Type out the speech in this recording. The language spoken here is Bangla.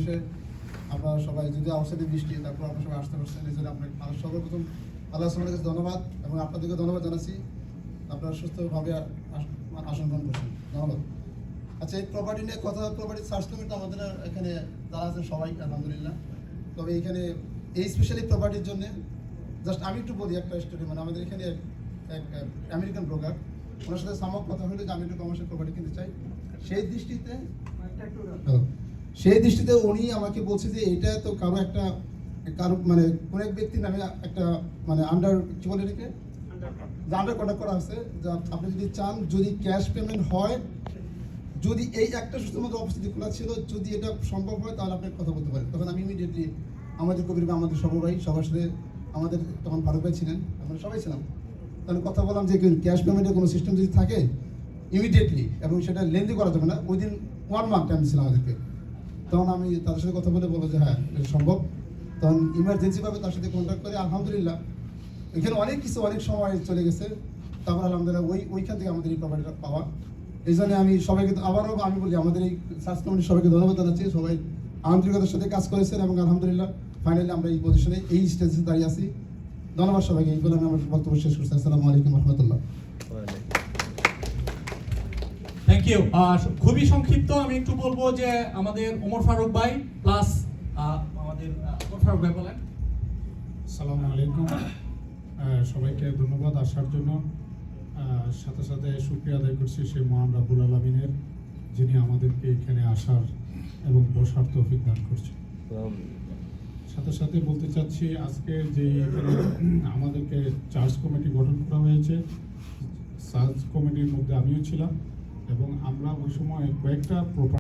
পরিবেশে আপনারা সবাই যদি আমার সাথে বৃষ্টি তারপর আপনারা সবাই আসতে পারছেন, এই জন্য আপনাকে সর্বপ্রথম আল্লাহ সুবহানাহু কাছে ধন্যবাদ এবং আপনাদেরকে ধন্যবাদ জানাচ্ছি, আপনারা সুস্থভাবে আসন গ্রহণ করছেন, ধন্যবাদ। আচ্ছা, এই প্রপার্টি নিয়ে কথা, প্রপার্টি সার্চ কমিটি আমাদের এখানে যারা আছেন সবাই আলহামদুলিল্লাহ। তবে এখানে এই স্পেশালি প্রপার্টির জন্য জাস্ট আমি একটু বলি একটা স্টোরি। মানে আমাদের এখানে এক আমেরিকান ব্রোকার, ওনার সাথে সামক কথা হলো যে আমি একটু কমার্শিয়াল প্রপার্টি কিনতে চাই। সেই দৃষ্টিতে উনি আমাকে বলছে যে এটা তো কারো মানে কোন এক ব্যক্তির নামে একটা মানে আন্ডার কি বলে এটাকে আন্ডার কন্ট্যাক্ট করা আছে, যা আপনি যদি চান, যদি ক্যাশ পেমেন্ট হয়, যদি এই একটা শুধুমাত্র অবস্থিতি খোলা ছিল, যদি এটা সম্ভব হয় তাহলে আপনি কথা বলতে পারেন। তখন আমি ইমিডিয়েটলি আমাদের কবির ভাই, আমাদের সব ভাই, সবার সাথে আমাদের তখন ফারুক ভাই ছিলেন, আমরা সবাই ছিলাম, তাহলে কথা বললাম যে ক্যাশ পেমেন্টের কোনো সিস্টেম যদি থাকে ইমিডিয়েটলি, এবং সেটা লেনদেন করা যাবে না, উইদিন 1 মান্থ টাইম ছিলাম আমাদেরকে। তখন আমি তাদের সাথে কথা বলে বলবো যে হ্যাঁ এটা সম্ভব। তখন ইমার্জেন্সিভাবে তার সাথে কন্ট্যাক্ট করে আলহামদুলিল্লাহ এখানে অনেক কিছু অনেক সময় চলে গেছে, তারপর আলহামদুলিল্লাহ ওইখান থেকে আমাদের এই প্রপার্টিটা পাওয়া। এই জন্য আমি সবাইকে আবারও আমি বলি আমাদের এই সার্চ কমিটির সবাইকে ধন্যবাদ জানাচ্ছি, সবাই আন্তরিকতার সাথে কাজ করেছেন এবং আলহামদুলিল্লাহ ফাইনালি আমরা এই পজিশনে এই স্টেজে দাঁড়িয়ে আছি। ধন্যবাদ সবাইকে। এই বলে আমি আমার বক্তব্য শেষ করছি। আসসালামু আলাইকুম রহমতুল্লাহ। Thank you. খুবই সংক্ষিপ্ত আমি একটু বলবো যে আমাদের ওমর ফারুক ভাই প্লাস আমাদের ওমর ফারুক ভাই বলেন। আসসালামু আলাইকুম, সবাইকে ধন্যবাদ আসার জন্য। সাথে সাথে শুকরিয়া আদায় করছি সেই মহান রাব্বুল আলামিনের, যিনি আমাদেরকে এখানে আসার এবং বসার তৌফিক দান করছে। সাথে সাথে বলতে চাচ্ছি আজকে যে এখানে আমাদেরকে চার্জ কমিটি গঠন করা হয়েছে, সার্চ কমিটির মধ্যে আমিও ছিলাম এবং আমরা ওই সময় কয়েকটা